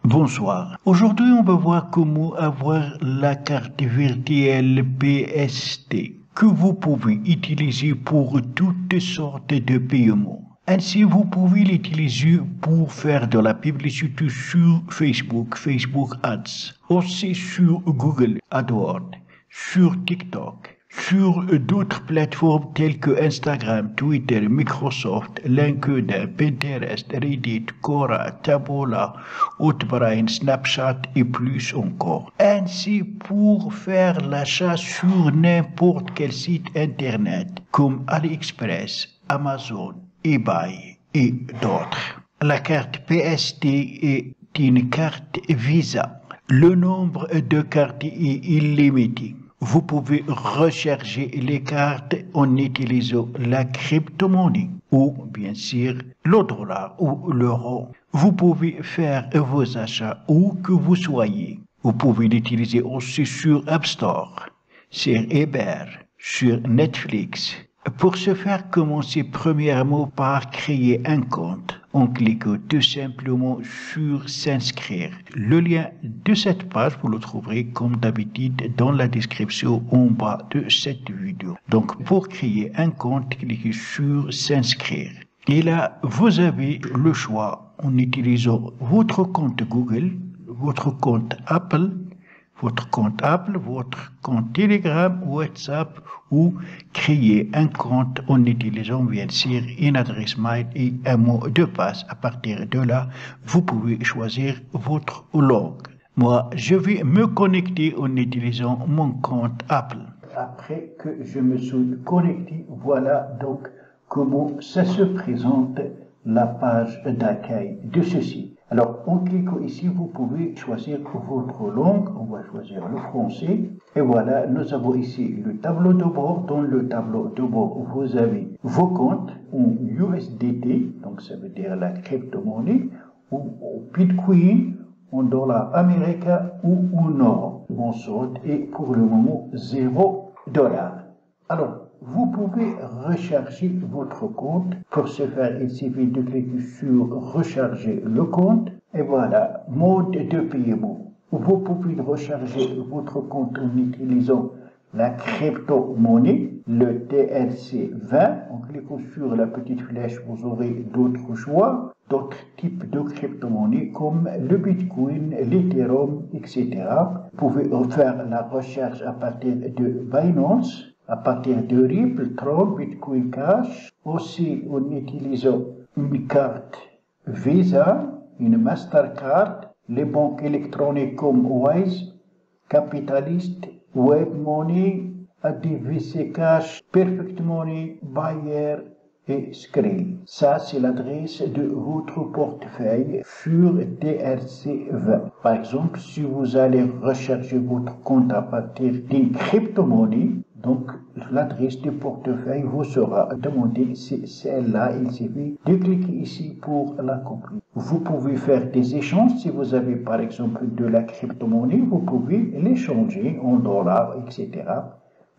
Bonsoir. Aujourd'hui, on va voir comment avoir la carte virtuelle PST que vous pouvez utiliser pour toutes sortes de paiements. Ainsi, vous pouvez l'utiliser pour faire de la publicité sur Facebook Ads, aussi sur Google AdWords, sur TikTok, sur d'autres plateformes telles que Instagram, Twitter, Microsoft, LinkedIn, Pinterest, Reddit, Quora, Taboola, Outbrain, Snapchat et plus encore. Ainsi, pour faire l'achat sur n'importe quel site internet comme AliExpress, Amazon, eBay et d'autres. La carte PST est une carte Visa. Le nombre de cartes est illimité. Vous pouvez recharger les cartes en utilisant la crypto-monnaie ou bien sûr le dollar ou l'euro. Vous pouvez faire vos achats où que vous soyez. Vous pouvez l'utiliser aussi sur App Store, sur eBay, sur Netflix. Pour ce faire, commencez premièrement par créer un compte en cliquant tout simplement sur s'inscrire. Le lien de cette page, vous le trouverez comme d'habitude dans la description en bas de cette vidéo. Donc pour créer un compte, cliquez sur s'inscrire. Et là, vous avez le choix en utilisant votre compte Google, votre compte Apple, votre compte Telegram, WhatsApp ou créer un compte en utilisant bien sûr une adresse mail et un mot de passe. À partir de là, vous pouvez choisir votre langue. Moi, je vais me connecter en utilisant mon compte Apple. Après que je me suis connecté, voilà donc comment ça se présente la page d'accueil de ceci. Alors, en cliquant ici, vous pouvez choisir votre langue. On va choisir le français. Et voilà, nous avons ici le tableau de bord. Dans le tableau de bord, vous avez vos comptes en USDT, donc ça veut dire la crypto-monnaie, ou en Bitcoin, en dollars américains ou en euros. Mon solde est pour le moment $0. Alors, vous pouvez recharger votre compte. Pour ce faire, il suffit de cliquer sur recharger le compte. Et voilà, mode de paiement. Vous pouvez recharger votre compte en utilisant la crypto-monnaie, le TRC20. En cliquant sur la petite flèche, vous aurez d'autres choix, d'autres types de crypto-monnaies comme le Bitcoin, l'Ethereum, etc. Vous pouvez faire la recherche à partir de Binance, à partir de Ripple, Tron, Bitcoin Cash, aussi en utilisant une carte Visa, une Mastercard, les banques électroniques comme Wise, Capitalist, WebMoney, ADVC Cash, Perfect Money, Bayer et Skrill. Ça, c'est l'adresse de votre portefeuille sur TRC20. Par exemple, si vous allez recharger votre compte à partir d'une crypto-monnaie, donc l'adresse du portefeuille vous sera demandée, c'est celle-là. Il suffit de cliquer ici pour l'accomplir. Vous pouvez faire des échanges. Si vous avez par exemple de la crypto-monnaie, vous pouvez l'échanger en dollars, etc.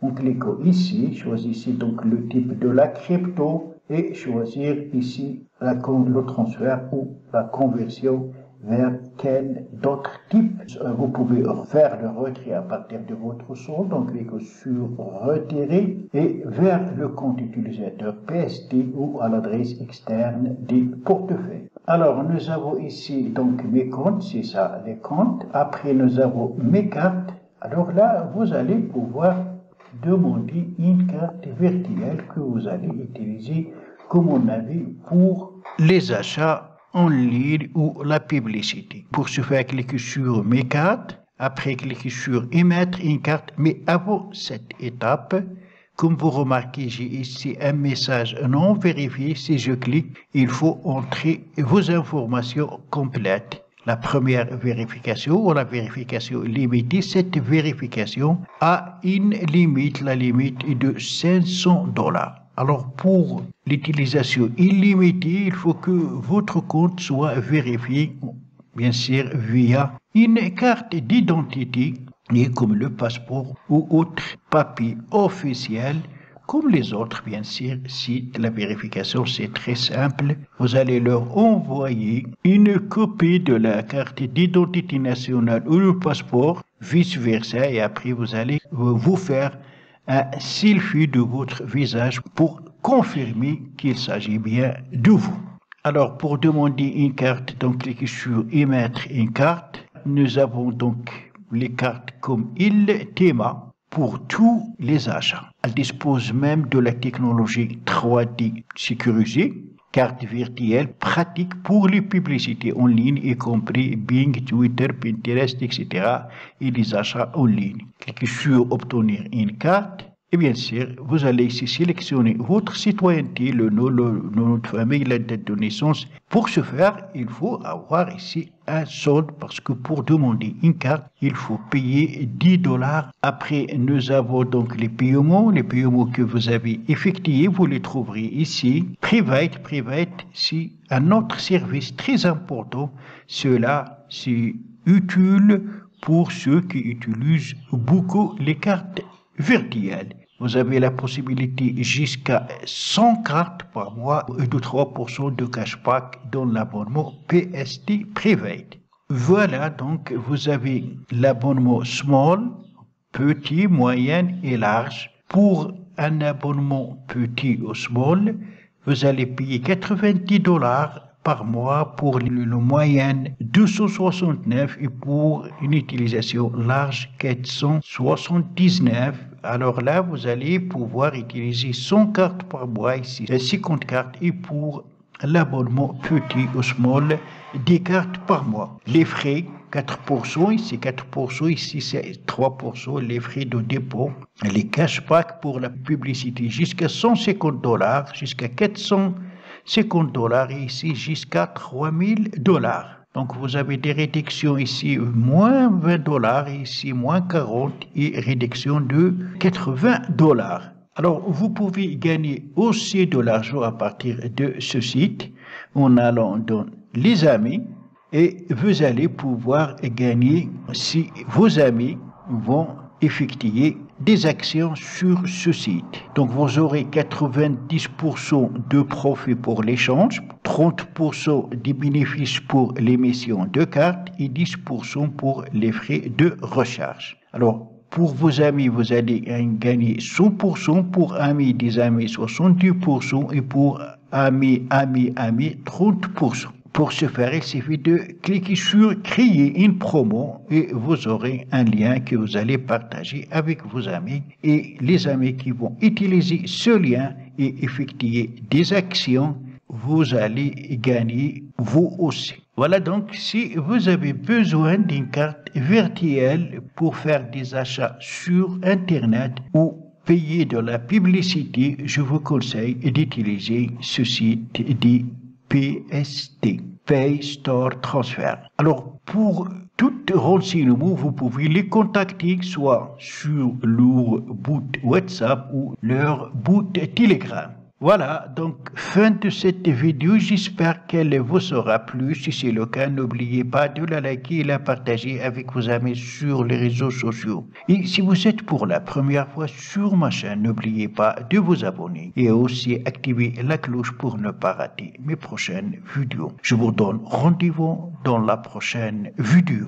En cliquant ici, choisissez donc le type de la crypto et choisir ici le transfert ou la conversion vers quel d'autres types. Vous pouvez faire le retrait à partir de votre solde en cliquant sur retirer et vers le compte utilisateur PST ou à l'adresse externe du portefeuille. Alors nous avons ici donc mes comptes, c'est ça les comptes. Après nous avons mes cartes. Alors là vous allez pouvoir demander une carte virtuelle que vous allez utiliser comme on a vu pour les achats en ligne ou la publicité. Pour ce faire, cliquez sur mes cartes. Après, cliquez sur émettre une carte. Mais avant cette étape, comme vous remarquez, j'ai ici un message non vérifié. Si je clique, il faut entrer vos informations complètes. La première vérification ou la vérification limitée, cette vérification a une limite, la limite est de $500. Alors pour l'utilisation illimitée, il faut que votre compte soit vérifié, bien sûr, via une carte d'identité, comme le passeport ou autre papier officiel comme les autres, bien sûr. Si la vérification, c'est très simple, vous allez leur envoyer une copie de la carte d'identité nationale ou le passeport, vice-versa, et après vous allez vous faire un selfie de votre visage pour confirmer qu'il s'agit bien de vous. Alors, pour demander une carte, donc cliquez sur émettre une carte. Nous avons donc les cartes comme il-Tema pour tous les achats. Elle dispose même de la technologie 3D sécurisée, carte virtuelle pratique pour les publicités en ligne, y compris Bing, Twitter, Pinterest, etc. et les achats en ligne. Cliquez sur obtenir une carte. Et bien sûr, vous allez ici sélectionner votre citoyenneté, le nom de famille, la date de naissance. Pour ce faire, il faut avoir ici un solde parce que pour demander une carte, il faut payer $10. Après, nous avons donc les paiements que vous avez effectués, vous les trouverez ici. Private, c'est un autre service très important. Cela, c'est utile pour ceux qui utilisent beaucoup les cartes virtuelles. Vous avez la possibilité jusqu'à 100 cartes par mois et de 3% de cashback dans l'abonnement PST Private. Voilà, donc vous avez l'abonnement Small, petit, moyen et large. Pour un abonnement petit ou Small, vous allez payer $90 par mois, pour le moyen 269 et pour une utilisation large 479. Alors là, vous allez pouvoir utiliser 100 cartes par mois ici, 50 cartes, et pour l'abonnement petit ou small, 10 cartes par mois. Les frais, 4%, ici 4%, ici c'est 3%, les frais de dépôt, les cashbacks pour la publicité jusqu'à $150, jusqu'à $450 et ici jusqu'à $3000. Donc vous avez des réductions ici moins $20 et ici moins 40 et réduction de $80. Alors vous pouvez gagner aussi de l'argent à partir de ce site en allant dans les amis et vous allez pouvoir gagner si vos amis vont effectuer des actions sur ce site. Donc vous aurez 90% de profit pour l'échange, 30% des bénéfices pour l'émission de cartes et 10% pour les frais de recharge. Alors pour vos amis, vous allez gagner 100%, pour amis des amis 70% et pour amis 30%. Pour ce faire, il suffit de cliquer sur créer une promo et vous aurez un lien que vous allez partager avec vos amis, et les amis qui vont utiliser ce lien et effectuer des actions, vous allez gagner vous aussi. Voilà, donc si vous avez besoin d'une carte virtuelle pour faire des achats sur Internet ou payer de la publicité, je vous conseille d'utiliser ce site de PST, Pay Store Transfer. Alors, pour tout renseignement, vous pouvez les contacter soit sur leur boot WhatsApp ou leur boot Telegram. Voilà, donc fin de cette vidéo, j'espère qu'elle vous aura plu. Si c'est le cas, n'oubliez pas de la liker et la partager avec vos amis sur les réseaux sociaux. Et si vous êtes pour la première fois sur ma chaîne, n'oubliez pas de vous abonner et aussi activer la cloche pour ne pas rater mes prochaines vidéos. Je vous donne rendez-vous dans la prochaine vidéo.